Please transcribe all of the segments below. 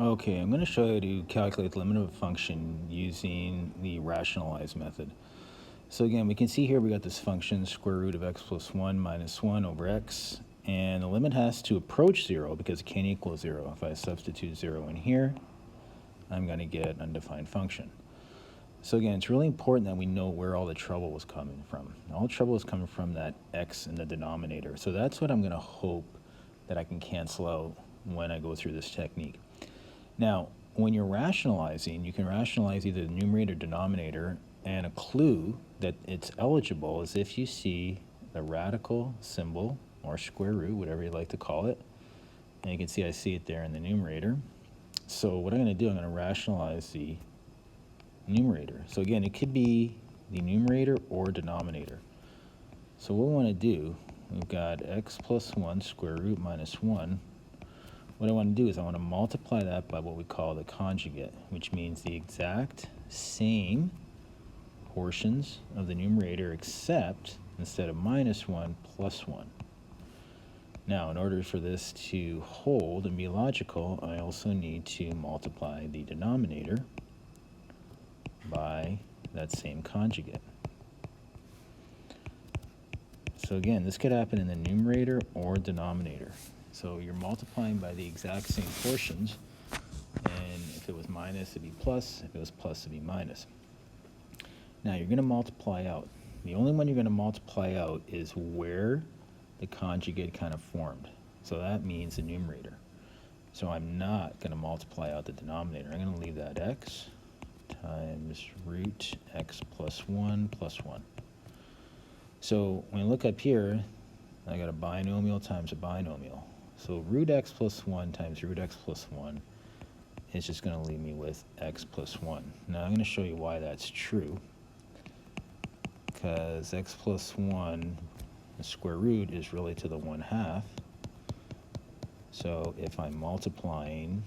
Okay, I'm going to show you how to calculate the limit of a function using the rationalize method. So again, we can see here we got this function square root of x plus 1 minus 1 over x, and the limit has to approach 0 because it can't equal 0. If I substitute 0 in here, I'm going to get an undefined function. So again, it's really important that we know where all the trouble was coming from. All the trouble is coming from that x in the denominator. So that's what I'm going to hope that I can cancel out when I go through this technique. Now, when you're rationalizing, you can rationalize either the numerator or denominator, and a clue that it's eligible is if you see the radical symbol, or square root, whatever you like to call it, and you can see I see it there in the numerator. So what I'm going to do, I'm going to rationalize the numerator. So again, it could be the numerator or denominator. So what we want to do, we've got x plus 1 square root minus 1. What I want to do is I want to multiply that by what we call the conjugate, which means the exact same portions of the numerator except instead of minus 1, plus 1. Now, in order for this to hold and be logical, I also need to multiply the denominator by that same conjugate. So again, this could happen in the numerator or denominator. So you're multiplying by the exact same portions, and if it was minus, it'd be plus. If it was plus, it'd be minus. Now you're going to multiply out. The only one you're going to multiply out is where the conjugate kind of formed. So that means the numerator. So I'm not going to multiply out the denominator. I'm going to leave that x times root x plus 1 plus 1. So when you look up here, I got a binomial times a binomial. So root x plus 1 times root x plus 1 is just going to leave me with x plus 1. Now I'm going to show you why that's true. Because x plus 1, the square root, is really to the 1/2. So if I'm multiplying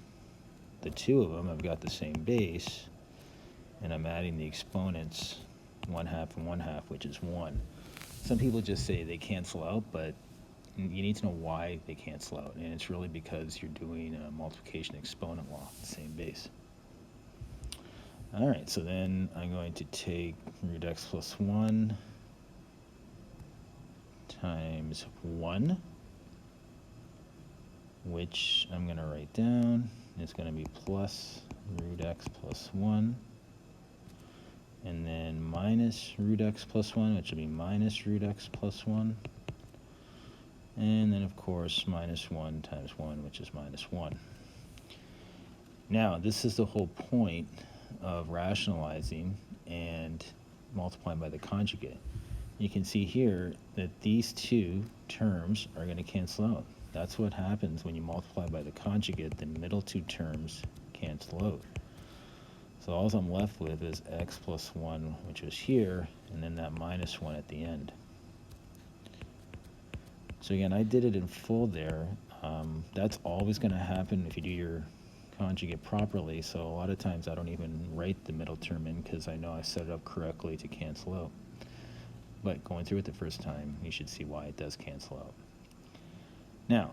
the two of them, I've got the same base, and I'm adding the exponents 1/2 and 1/2, which is 1. Some people just say they cancel out, but you need to know why they cancel out, and it's really because you're doing a multiplication exponent law, the same base. All right, so then I'm going to take root x plus 1 times 1, which I'm going to write down. It's going to be plus root x plus 1, and then minus root x plus 1, which will be minus root x plus 1, and then of course minus 1 times 1, which is minus 1. Now this is the whole point of rationalizing and multiplying by the conjugate. You can see here that these two terms are going to cancel out. That's what happens when you multiply by the conjugate. The middle two terms cancel out. So all I'm left with is x plus 1, which was here, and then that minus 1 at the end. So again, I did it in full there. That's always going to happen if you do your conjugate properly. So a lot of times I don't even write the middle term in because I know I set it up correctly to cancel out. But going through it the first time, you should see why it does cancel out. Now,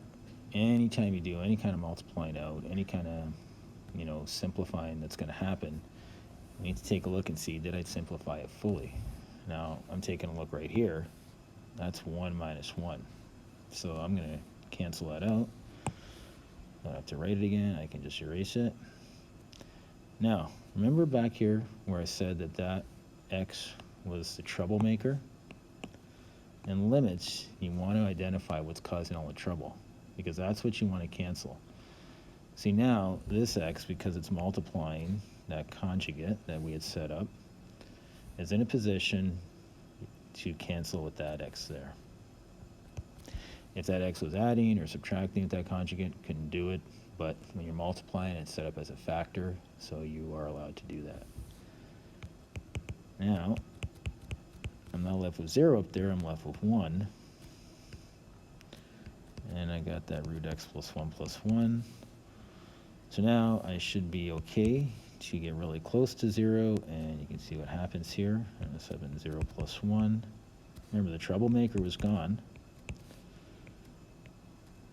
anytime you do any kind of multiplying out, any kind of simplifying that's going to happen, you need to take a look and see, did I simplify it fully? Now, I'm taking a look right here. That's 1 minus 1. So I'm going to cancel that out. I don't have to write it again. I can just erase it. Now, remember back here where I said that x was the troublemaker? In limits, you want to identify what's causing all the trouble, because that's what you want to cancel. See, now this x, because it's multiplying that conjugate that we had set up, is in a position to cancel with that x there. If that x was adding or subtracting with that conjugate, couldn't do it, but when you're multiplying, it's set up as a factor, so you are allowed to do that. Now, I'm not left with 0 up there, I'm left with 1. And I got that root x plus 1 plus 1. So now I should be okay to get really close to 0, and you can see what happens here. I'm going to sub in 0 plus 1. Remember, the troublemaker was gone.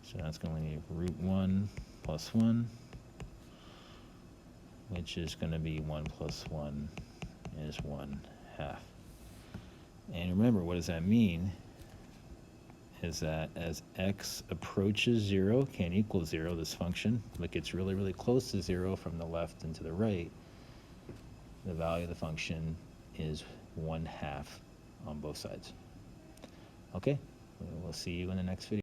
So that's going to leave root 1 plus 1. which is going to be 1 plus 1 is 1/2. And remember, what does that mean? Is that as x approaches 0, can't equal 0, this function, but gets really, really close to 0 from the left and to the right, the value of the function is 1/2 on both sides. Okay, we'll see you in the next video.